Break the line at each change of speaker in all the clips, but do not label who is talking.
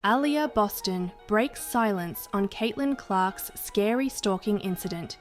Aliyah Boston breaks silence on Caitlin Clark's scary stalking incident.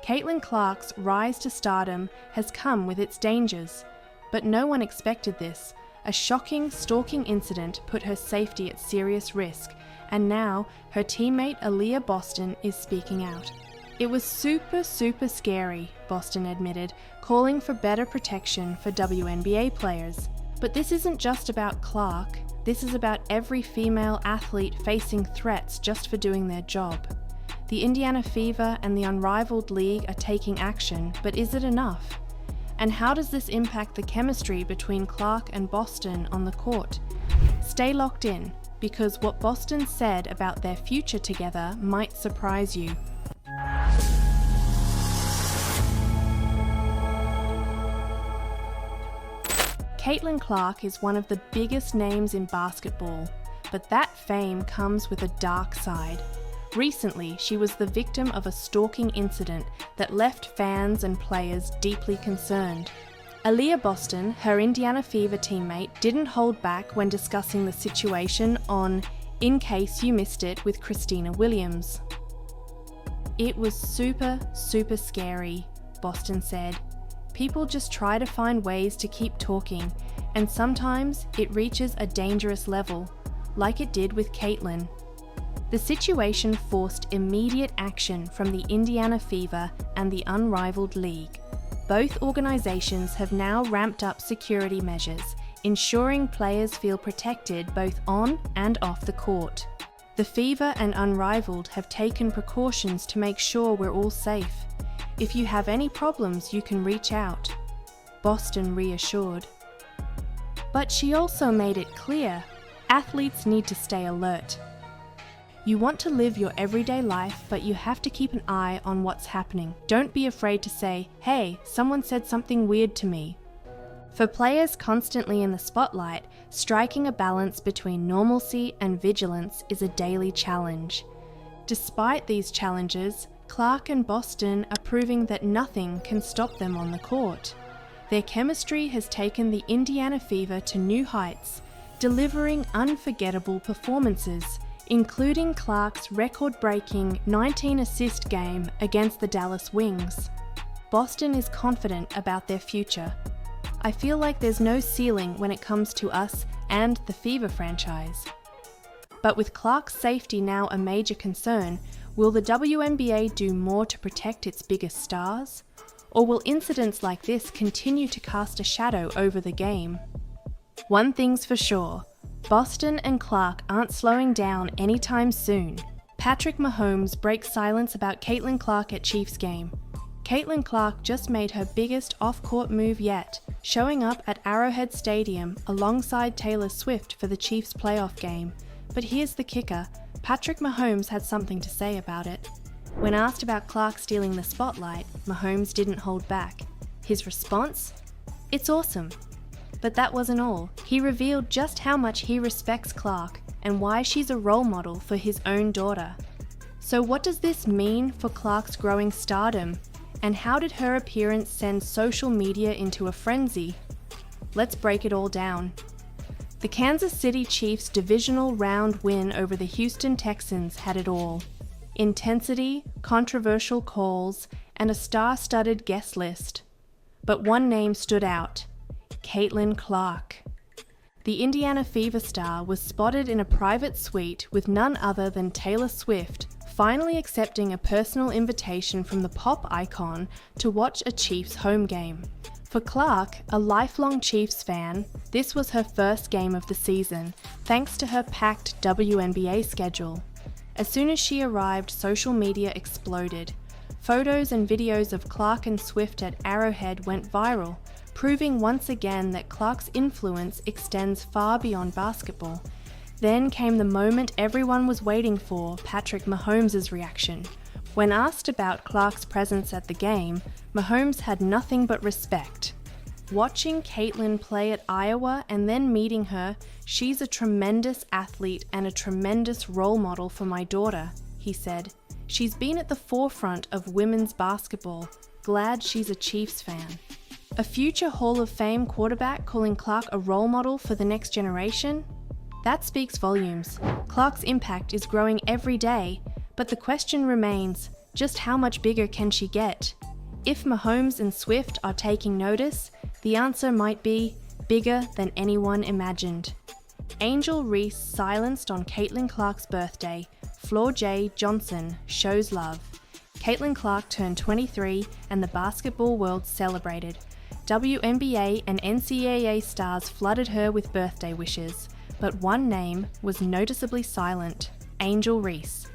Caitlin Clark's rise to stardom has come with its dangers, but no one expected this. A shocking stalking incident put her safety at serious risk, and now her teammate Aliyah Boston is speaking out. "It was super scary," Boston admitted, calling for better protection for WNBA players. But this isn't just about Clark. This is about every female athlete facing threats just for doing their job. The Indiana Fever and the Unrivaled League are taking action, but is it enough? And how does this impact the chemistry between Clark and Boston on the court? Stay locked in, because what Boston said about their future together might surprise you. Caitlin Clark is one of the biggest names in basketball, but that fame comes with a dark side. Recently, she was the victim of a stalking incident that left fans and players deeply concerned. Aliyah Boston, her Indiana Fever teammate, didn't hold back when discussing the situation on In Case You Missed It with Christina Williams. "It was super scary," Boston said. "People just try to find ways to keep talking, and sometimes it reaches a dangerous level, like it did with Caitlin." The situation forced immediate action from the Indiana Fever and the Unrivaled League. Both organizations have now ramped up security measures, ensuring players feel protected both on and off the court. The Fever and Unrivaled have taken precautions to make sure we're all safe. "If you have any problems, you can reach out," Boston reassured. But she also made it clear, athletes need to stay alert. "You want to live your everyday life, but you have to keep an eye on what's happening. Don't be afraid to say, 'Hey, someone said something weird to me.'" For players constantly in the spotlight, striking a balance between normalcy and vigilance is a daily challenge. Despite these challenges, Clark and Boston are proving that nothing can stop them on the court. Their chemistry has taken the Indiana Fever to new heights, delivering unforgettable performances, including Clark's record-breaking 19-assist game against the Dallas Wings. Boston is confident about their future. "I feel like there's no ceiling when it comes to us and the Fever franchise." But with Clark's safety now a major concern, will the WNBA do more to protect its biggest stars? Or will incidents like this continue to cast a shadow over the game? One thing's for sure, Boston and Clark aren't slowing down anytime soon. Patrick Mahomes breaks silence about Caitlin Clark at Chiefs game. Caitlin Clark just made her biggest off-court move yet, showing up at Arrowhead Stadium alongside Taylor Swift for the Chiefs playoff game. But here's the kicker, Patrick Mahomes had something to say about it. When asked about Clark stealing the spotlight, Mahomes didn't hold back. His response? "It's awesome." But that wasn't all. He revealed just how much he respects Clark and why she's a role model for his own daughter. So what does this mean for Clark's growing stardom? And how did her appearance send social media into a frenzy? Let's break it all down. The Kansas City Chiefs' divisional round win over the Houston Texans had it all. Intensity, controversial calls, and a star-studded guest list. But one name stood out, Caitlin Clark. The Indiana Fever star was spotted in a private suite with none other than Taylor Swift, finally accepting a personal invitation from the pop icon to watch a Chiefs home game. For Clark, a lifelong Chiefs fan, this was her first game of the season, thanks to her packed WNBA schedule. As soon as she arrived, social media exploded. Photos and videos of Clark and Swift at Arrowhead went viral, proving once again that Clark's influence extends far beyond basketball. Then came the moment everyone was waiting for, Patrick Mahomes' reaction. When asked about Clark's presence at the game, Mahomes had nothing but respect. "Watching Caitlin play at Iowa and then meeting her, she's a tremendous athlete and a tremendous role model for my daughter," he said. "She's been at the forefront of women's basketball. Glad she's a Chiefs fan." A future Hall of Fame quarterback calling Clark a role model for the next generation? That speaks volumes. Clark's impact is growing every day, but the question remains, just how much bigger can she get? If Mahomes and Swift are taking notice, the answer might be bigger than anyone imagined. Angel Reese silenced on Caitlin Clark's birthday. Floor J. Johnson shows love. Caitlin Clark turned 23 and the basketball world celebrated. WNBA and NCAA stars flooded her with birthday wishes, but one name was noticeably silent: Angel Reese.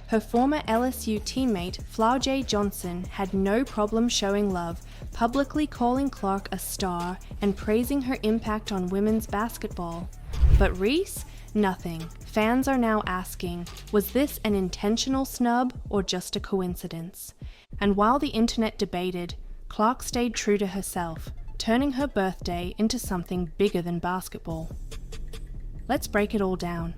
Her former LSU teammate, Flower J. Johnson, had no problem showing love, publicly calling Clark a star and praising her impact on women's basketball. But Reese? Nothing. Fans are now asking, was this an intentional snub or just a coincidence? And while the internet debated, Clark stayed true to herself, turning her birthday into something bigger than basketball. Let's break it all down.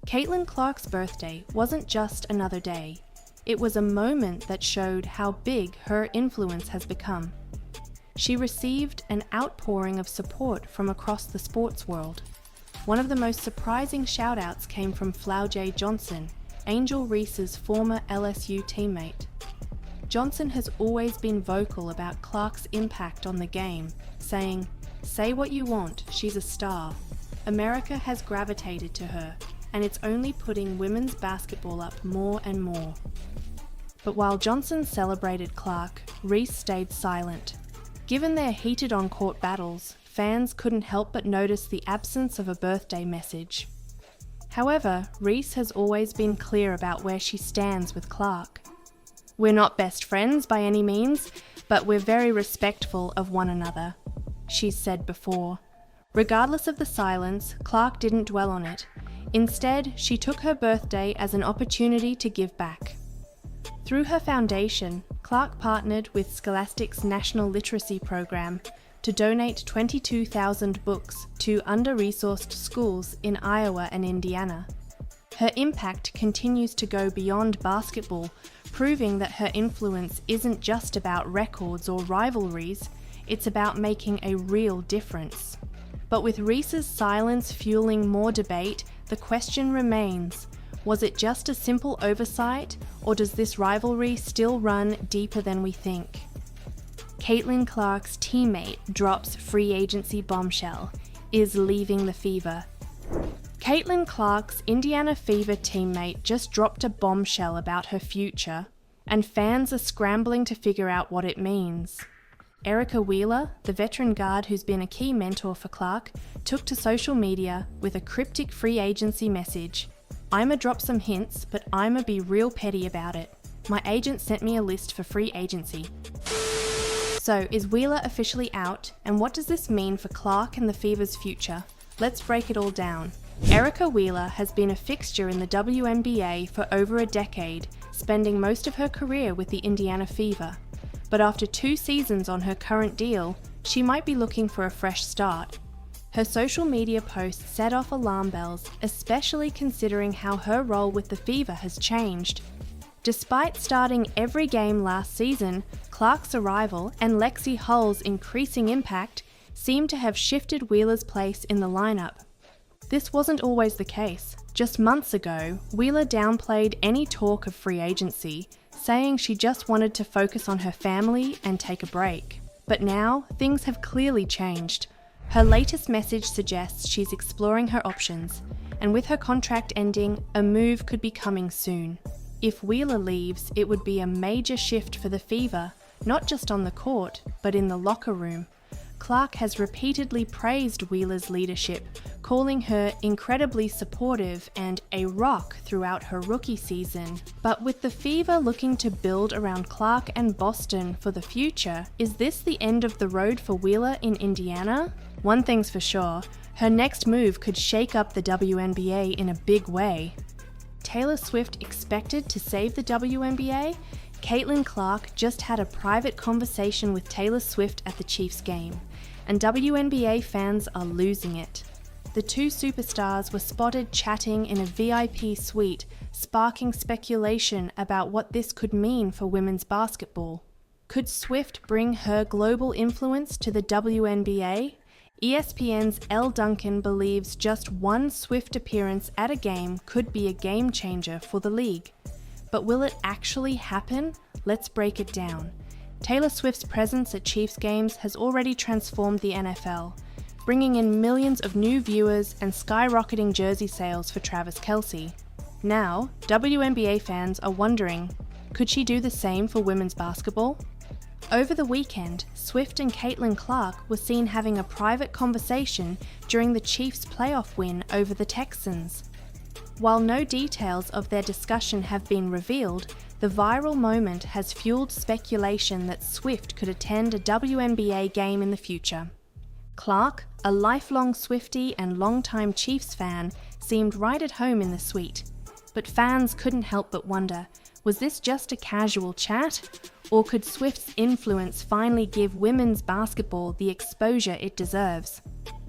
Caitlin Clark's birthday wasn't just another day. It was a moment that showed how big her influence has become. She received an outpouring of support from across the sports world. One of the most surprising shout-outs came from Flower J. Johnson, Angel Reese's former LSU teammate. Johnson has always been vocal about Clark's impact on the game, saying, "Say what you want, she's a star. America has gravitated to her, and it's only putting women's basketball up more and more." But while Johnson celebrated Clark, Reese stayed silent. Given their heated on-court battles, fans couldn't help but notice the absence of a birthday message. However, Reese has always been clear about where she stands with Clark. "We're not best friends by any means, but we're very respectful of one another," she's said before. Regardless of the silence, Clark didn't dwell on it. Instead, she took her birthday as an opportunity to give back. Through her foundation, Clark partnered with Scholastic's National Literacy Program to donate 22,000 books to under-resourced schools in Iowa and Indiana. Her impact continues to go beyond basketball, proving that her influence isn't just about records or rivalries, it's about making a real difference. But with Reese's silence fueling more debate, the question remains, was it just a simple oversight, or does this rivalry still run deeper than we think? Caitlin Clark's teammate drops free agency bombshell, is leaving the Fever. Caitlin Clark's Indiana Fever teammate just dropped a bombshell about her future, and fans are scrambling to figure out what it means. Erica Wheeler, the veteran guard who's been a key mentor for Clark, took to social media with a cryptic free agency message. "I'ma drop some hints, but I'ma be real petty about it. My agent sent me a list for free agency." So, is Wheeler officially out, and what does this mean for Clark and the Fever's future? Let's break it all down. Erica Wheeler has been a fixture in the WNBA for over a decade, spending most of her career with the Indiana Fever. But after 2 seasons on her current deal, she might be looking for a fresh start. Her social media posts set off alarm bells, especially considering how her role with the Fever has changed. Despite starting every game last season, Clark's arrival and Lexi Hull's increasing impact seemed to have shifted Wheeler's place in the lineup. This wasn't always the case. Just months ago, Wheeler downplayed any talk of free agency, saying she just wanted to focus on her family and take a break. But now, things have clearly changed. Her latest message suggests she's exploring her options, and with her contract ending, a move could be coming soon. If Wheeler leaves, it would be a major shift for the Fever, not just on the court, but in the locker room. Clark has repeatedly praised Wheeler's leadership, calling her incredibly supportive and a rock throughout her rookie season. But with the Fever looking to build around Clark and Boston for the future, is this the end of the road for Wheeler in Indiana? One thing's for sure, her next move could shake up the WNBA in a big way. Taylor Swift expected to save the WNBA? Caitlin Clark just had a private conversation with Taylor Swift at the Chiefs game, and WNBA fans are losing it. The two superstars were spotted chatting in a VIP suite, sparking speculation about what this could mean for women's basketball. Could Swift bring her global influence to the WNBA? ESPN's Elle Duncan believes just one Swift appearance at a game could be a game changer for the league. But will it actually happen? Let's break it down. Taylor Swift's presence at Chiefs games has already transformed the NFL, bringing in millions of new viewers and skyrocketing jersey sales for Travis Kelce. Now, WNBA fans are wondering, could she do the same for women's basketball? Over the weekend, Swift and Caitlin Clark were seen having a private conversation during the Chiefs' playoff win over the Texans. While no details of their discussion have been revealed, the viral moment has fueled speculation that Swift could attend a WNBA game in the future. Clark, a lifelong Swiftie and longtime Chiefs fan, seemed right at home in the suite. But fans couldn't help but wonder, was this just a casual chat? Or could Swift's influence finally give women's basketball the exposure it deserves?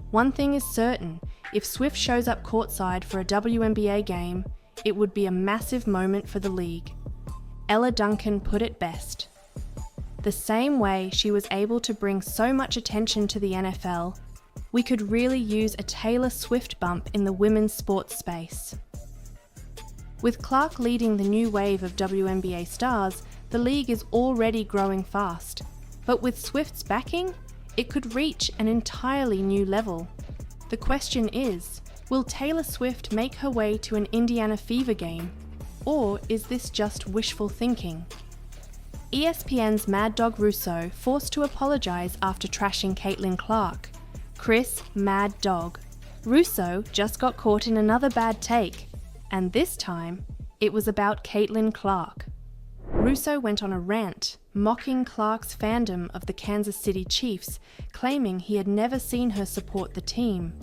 One thing is certain, if Swift shows up courtside for a WNBA game, it would be a massive moment for the league. Elle Duncan put it best. The same way she was able to bring so much attention to the NFL, we could really use a Taylor Swift bump in the women's sports space. With Clark leading the new wave of WNBA stars, the league is already growing fast. But with Swift's backing, it could reach an entirely new level. The question is, will Taylor Swift make her way to an Indiana Fever game? Or is this just wishful thinking? ESPN's Mad Dog Russo forced to apologize after trashing Caitlin Clark. Chris Mad Dog. Russo just got caught in another bad take, and this time, it was about Caitlin Clark. Russo went on a rant, mocking Clark's fandom of the Kansas City Chiefs, claiming he had never seen her support the team.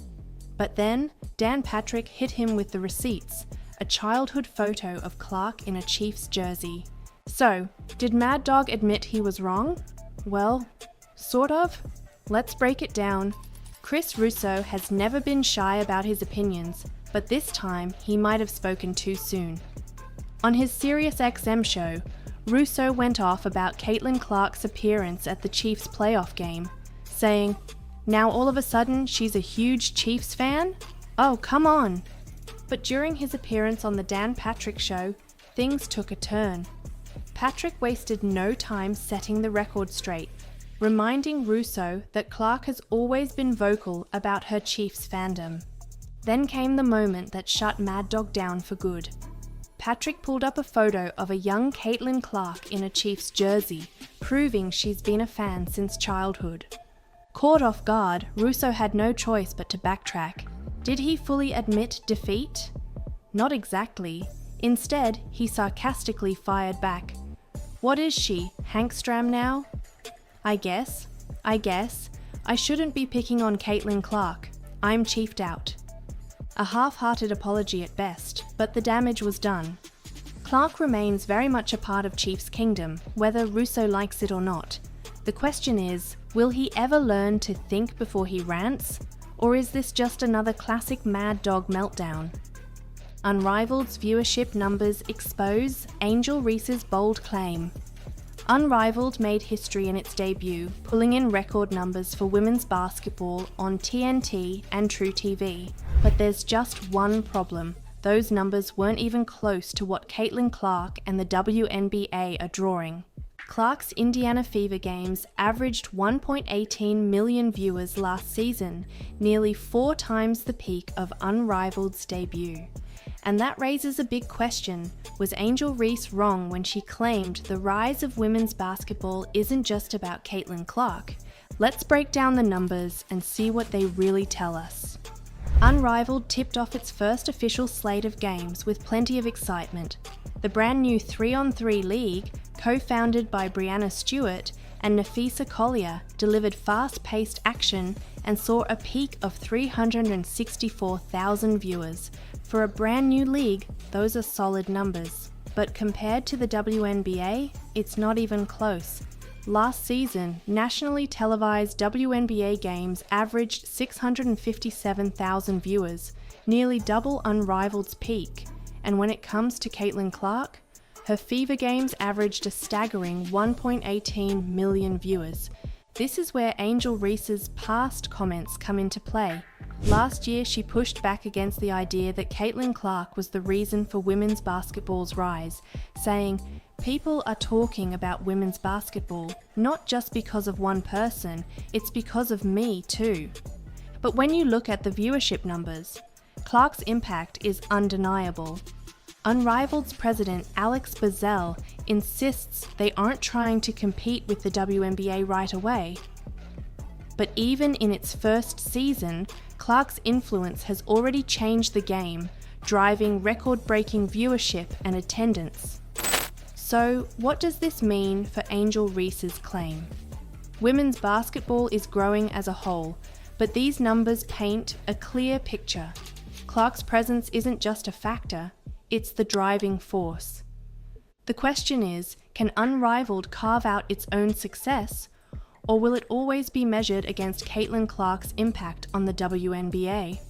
But then, Dan Patrick hit him with the receipts, a childhood photo of Clark in a Chiefs jersey. So, did Mad Dog admit he was wrong? Well, sort of. Let's break it down. Chris Russo has never been shy about his opinions, but this time he might have spoken too soon. On his SiriusXM show, Russo went off about Caitlin Clark's appearance at the Chiefs playoff game, saying, "Now all of a sudden she's a huge Chiefs fan? Oh, come on." But during his appearance on the Dan Patrick Show, things took a turn. Patrick wasted no time setting the record straight, reminding Russo that Clark has always been vocal about her Chiefs fandom. Then came the moment that shut Mad Dog down for good. Patrick pulled up a photo of a young Caitlin Clark in a Chiefs jersey, proving she's been a fan since childhood. Caught off guard, Russo had no choice but to backtrack. Did he fully admit defeat? Not exactly. Instead, he sarcastically fired back. "What is she, Hankstram now? I guess. I shouldn't be picking on Caitlin Clark. I'm chiefed out." A half-hearted apology at best, but the damage was done. Clark remains very much a part of Chiefs Kingdom, whether Russo likes it or not. The question is, will he ever learn to think before he rants? Or is this just another classic Mad Dog meltdown? Unrivaled's viewership numbers expose Angel Reese's bold claim. Unrivaled made history in its debut, pulling in record numbers for women's basketball on TNT and True TV. But there's just one problem. Those numbers weren't even close to what Caitlin Clark and the WNBA are drawing. Clark's Indiana Fever games averaged 1.18 million viewers last season, nearly 4 times the peak of Unrivaled's debut. And that raises a big question. Was Angel Reese wrong when she claimed the rise of women's basketball isn't just about Caitlin Clark? Let's break down the numbers and see what they really tell us. Unrivaled tipped off its first official slate of games with plenty of excitement. The brand new 3-on-3 league, co-founded by Brianna Stewart and Nafisa Collier, delivered fast-paced action and saw a peak of 364,000 viewers. For a brand new league, those are solid numbers. But compared to the WNBA, it's not even close. Last season, nationally televised WNBA games averaged 657,000 viewers, nearly double Unrivaled's peak. And when it comes to Caitlin Clark, her Fever games averaged a staggering 1.18 million viewers. This is where Angel Reese's past comments come into play. Last year, she pushed back against the idea that Caitlin Clark was the reason for women's basketball's rise, saying, "People are talking about women's basketball, not just because of one person, it's because of me too." But when you look at the viewership numbers, Clark's impact is undeniable. Unrivaled's president Alex Bazell insists they aren't trying to compete with the WNBA right away. But even in its first season, Clark's influence has already changed the game, driving record-breaking viewership and attendance. So, what does this mean for Angel Reese's claim? Women's basketball is growing as a whole, but these numbers paint a clear picture. Clark's presence isn't just a factor, it's the driving force. The question is, can Unrivaled carve out its own success, or will it always be measured against Caitlin Clark's impact on the WNBA?